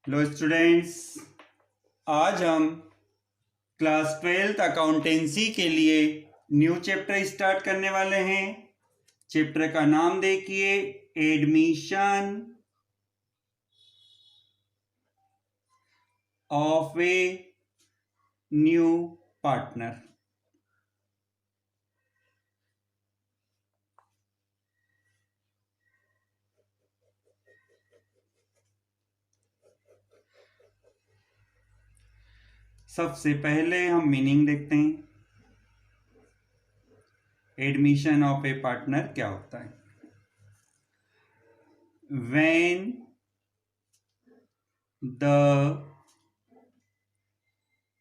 Hello students, आज हम class 12th accountancy के लिए न्यू चैप्टर स्टार्ट करने वाले हैं। चैप्टर का नाम देखिए, admission of a new partner. सबसे पहले हम मीनिंग देखते हैं। एडमिशन ऑफ ए पार्टनर क्या होता है? When the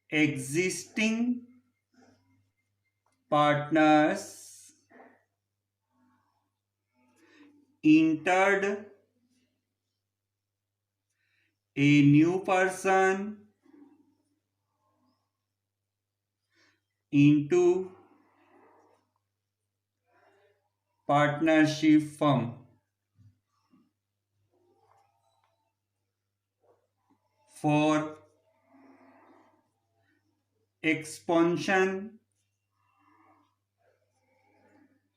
existing partners entered a new person into partnership firm for expansion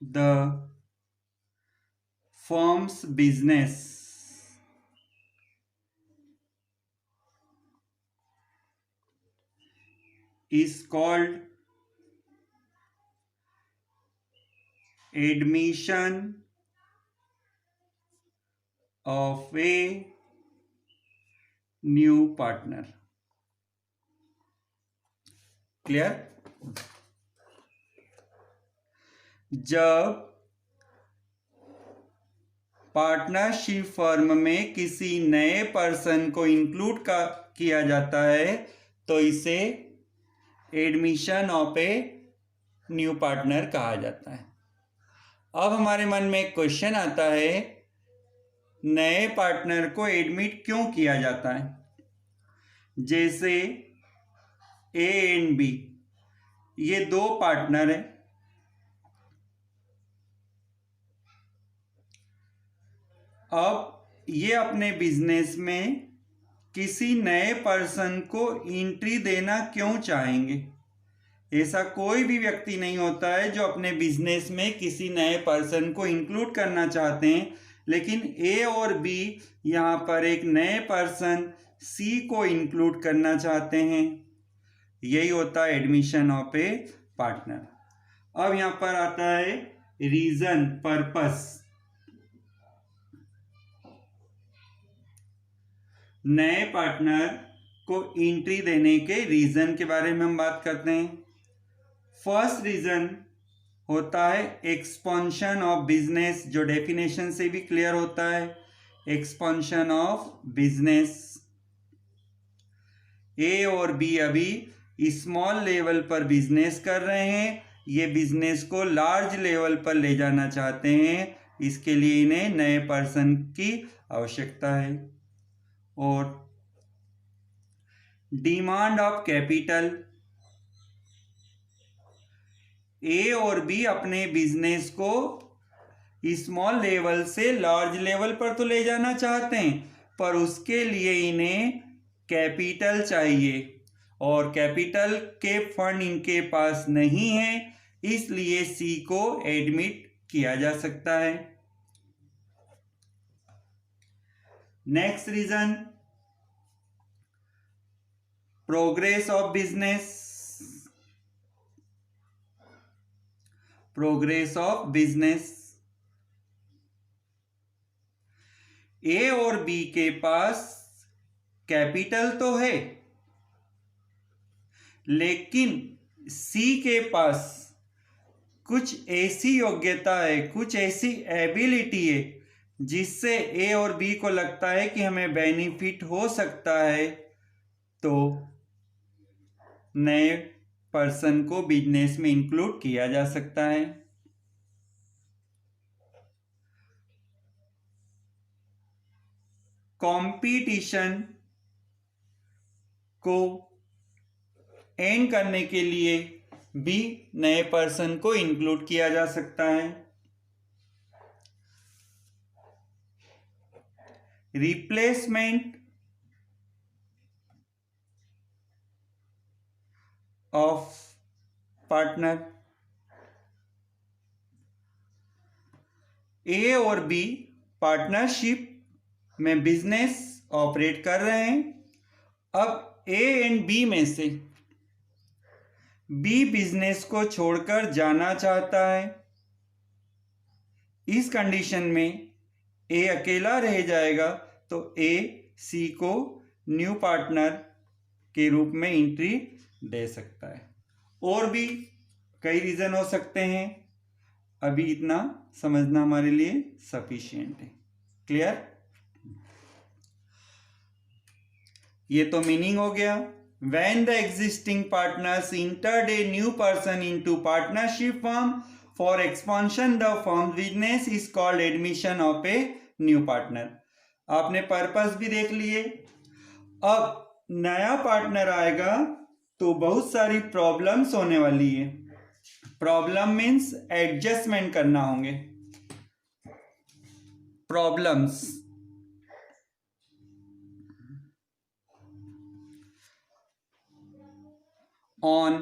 the firm's business is called admission of a new partner। Clear? जब partnership firm में किसी नए person को include किया जाता है तो इसे admission of a new partner कहा जाता है। अब हमारे मन में एक क्वेश्चन आता है, नए पार्टनर को एडमिट क्यों किया जाता है? जैसे ए एंड बी, ये दो पार्टनर हैं। अब ये अपने बिजनेस में किसी नए पर्सन को एंट्री देना क्यों चाहेंगे? ऐसा कोई भी व्यक्ति नहीं होता है जो अपने बिजनेस में किसी नए पर्सन को इंक्लूड करना चाहते हैं, लेकिन ए और बी यहाँ पर एक नए पर्सन सी को इंक्लूड करना चाहते हैं। यही होता है एडमिशन ऑफ ए पार्टनर। अब यहाँ पर आता है रीजन, पर्पस। नए पार्टनर को एंट्री देने के रीजन के बारे में हम बात करते हैं। फर्स्ट रीजन होता है एक्सपेंशन ऑफ बिजनेस, जो डेफिनेशन से भी क्लियर होता है। Expansion of business. ए और बी अभी स्मॉल लेवल पर बिजनेस कर रहे हैं, ये बिजनेस को लार्ज लेवल पर ले जाना चाहते हैं, इसके लिए इन्हें नए पर्सन की आवश्यकता है। और डिमांड ऑफ कैपिटल, ए और बी अपने बिजनेस को स्मॉल लेवल से लार्ज लेवल पर तो ले जाना चाहते हैं, पर उसके लिए इन्हें कैपिटल चाहिए और कैपिटल के फंड इनके पास नहीं है, इसलिए सी को एडमिट किया जा सकता है। Next reason, progress of business. Progress of business, A और बी के पास कैपिटल तो है, लेकिन सी के पास कुछ ऐसी योग्यता है, कुछ ऐसी एबिलिटी है जिससे ए और बी को लगता है कि हमें बेनिफिट हो सकता है, तो नए पर्सन को बिजनेस में इंक्लूड किया जा सकता है। कंपटीशन को एंड करने के लिए भी नए पर्सन को इंक्लूड किया जा सकता है। Replacement of partner. ए और बी पार्टनरशिप में बिजनेस ऑपरेट कर रहे हैं। अब ए एंड बी में से बी बिजनेस को छोड़कर जाना चाहता है। इस कंडीशन में ए अकेला रह जाएगा, तो ए सी को न्यू पार्टनर के रूप में एंट्री दे सकता है। और भी कई रीज़न हो सकते हैं, अभी इतना समझना हमारे लिए सफिशिएंट है। क्लियर? ये तो मीनिंग हो गया। When the existing partners entered a new person into partnership firm for expansion, the firm's business is called admission of a new partner. आपने पर्पस भी देख लिए। अब नया पार्टनर आएगा तो बहुत सारी प्रॉब्लम्स होने वाली है। प्रॉब्लम मीन्स एडजस्टमेंट करना होंगे। Problems on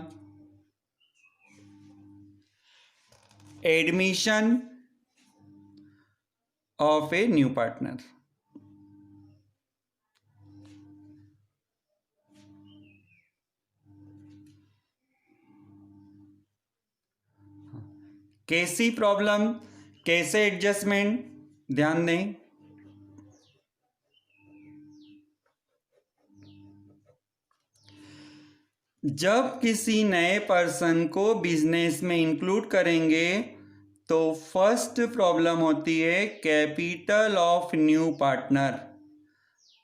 admission of a new partner. कैसी प्रॉब्लम, कैसे एडजस्टमेंट, ध्यान दें। जब किसी नए पर्सन को बिजनेस में इंक्लूड करेंगे तो फर्स्ट प्रॉब्लम होती है कैपिटल ऑफ न्यू पार्टनर।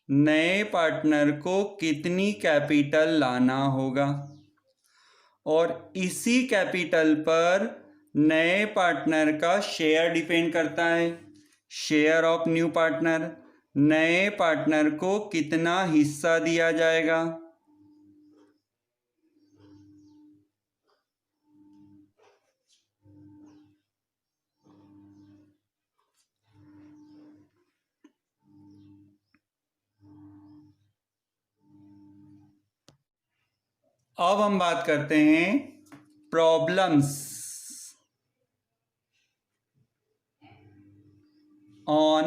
नए पार्टनर को कितनी कैपिटल लाना होगा, और इसी कैपिटल पर नए पार्टनर का शेयर डिपेंड करता है। शेयर ऑफ न्यू पार्टनर, नए पार्टनर को कितना हिस्सा दिया जाएगा। अब हम बात करते हैं problems on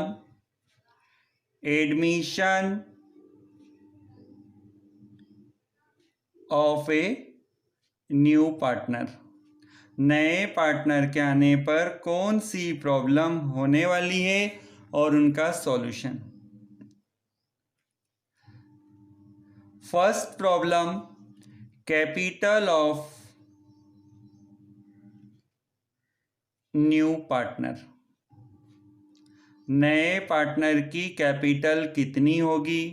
admission of a new partner. नए पार्टनर के आने पर कौन सी प्रॉब्लम होने वाली है और उनका solution. First problem capital of new partner. नए पार्टनर की कैपिटल कितनी होगी,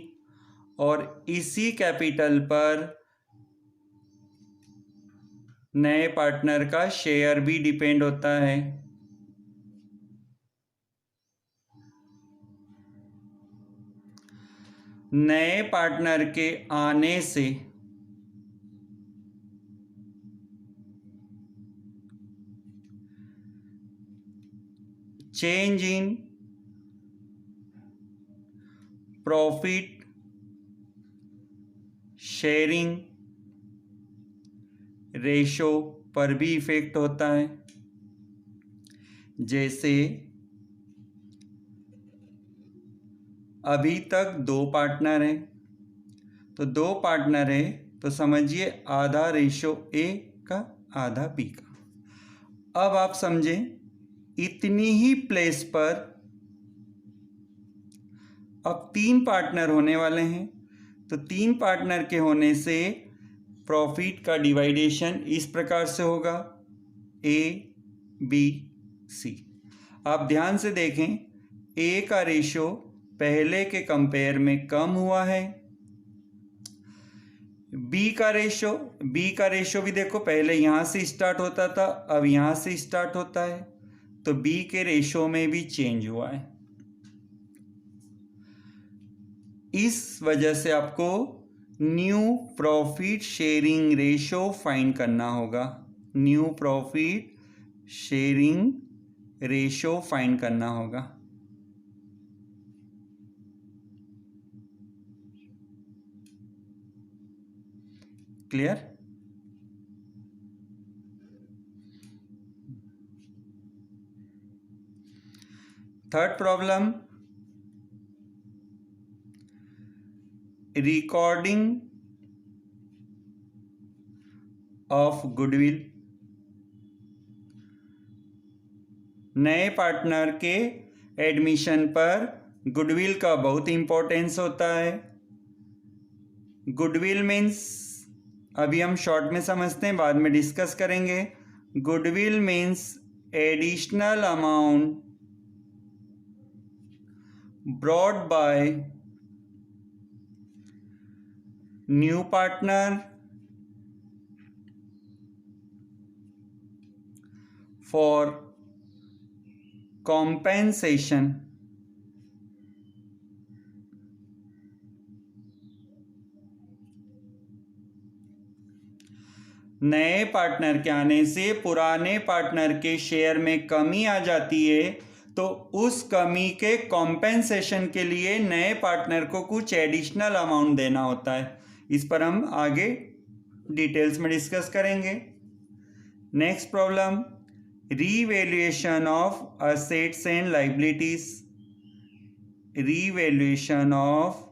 और इसी कैपिटल पर नए पार्टनर का शेयर भी डिपेंड होता है। नए पार्टनर के आने से change in profit sharing ratio पर भी इफेक्ट होता है। जैसे अभी तक दो पार्टनर हैं, तो दो पार्टनर है तो समझिए आधा रेशो ए का आधा बी का। अब आप समझें, इतनी ही प्लेस पर अब तीन पार्टनर होने वाले हैं, तो तीन पार्टनर के होने से प्रॉफिट का डिवाइडेशन इस प्रकार से होगा ए बी सी। आप ध्यान से देखें, ए का रेशो पहले के कंपेयर में कम हुआ है। बी का रेशो भी देखो, पहले यहाँ से स्टार्ट होता था, अब यहाँ से स्टार्ट होता है, तो बी के रेशो में भी चेंज हुआ है। इस वजह से आपको new profit sharing ratio find करना होगा। New profit sharing ratio find करना होगा। Clear? Third problem, recording of goodwill. नए पार्टनर के एडमिशन पर गुडविल का बहुत इंपॉर्टेंस होता है। गुडविल मीन्स, अभी हम शॉर्ट में समझते हैं, बाद में डिस्कस करेंगे। Goodwill means additional amount brought by new partner for compensation नए पार्टनर के आने से पुराने पार्टनर के शेयर में कमी आ जाती है, तो उस कमी के कॉम्पेंसेशन के लिए नए पार्टनर को कुछ एडिशनल अमाउंट देना होता है। इस पर हम आगे डिटेल्स में डिस्कस करेंगे। Next problem, revaluation of assets and liabilities. Revaluation of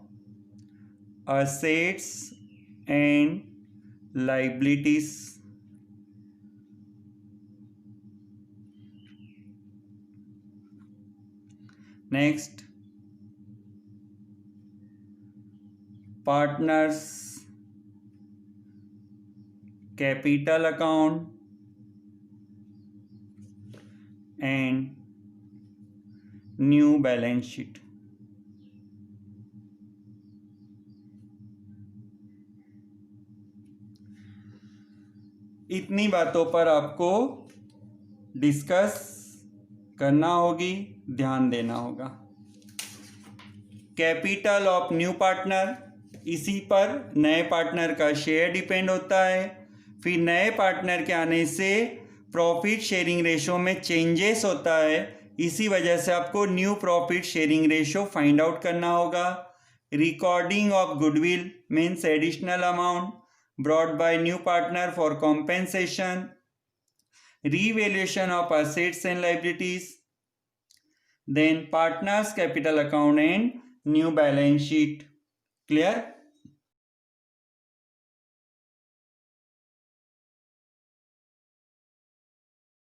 assets and liabilities। Next, partners capital account and new balance sheet। इतनी बातों पर आपको डिस्कस करना होगी, ध्यान देना होगा। कैपिटल ऑफ न्यू पार्टनर, इसी पर नए पार्टनर का शेयर डिपेंड होता है। फिर नए पार्टनर के आने से प्रॉफिट शेयरिंग रेशो में चेंजेस होता है, इसी वजह से आपको new profit sharing ratio find out करना होगा। Recording of goodwill means additional amount brought by new partner for compensation, revaluation of assets and liabilities, then partners capital account and new balance sheet। Clear?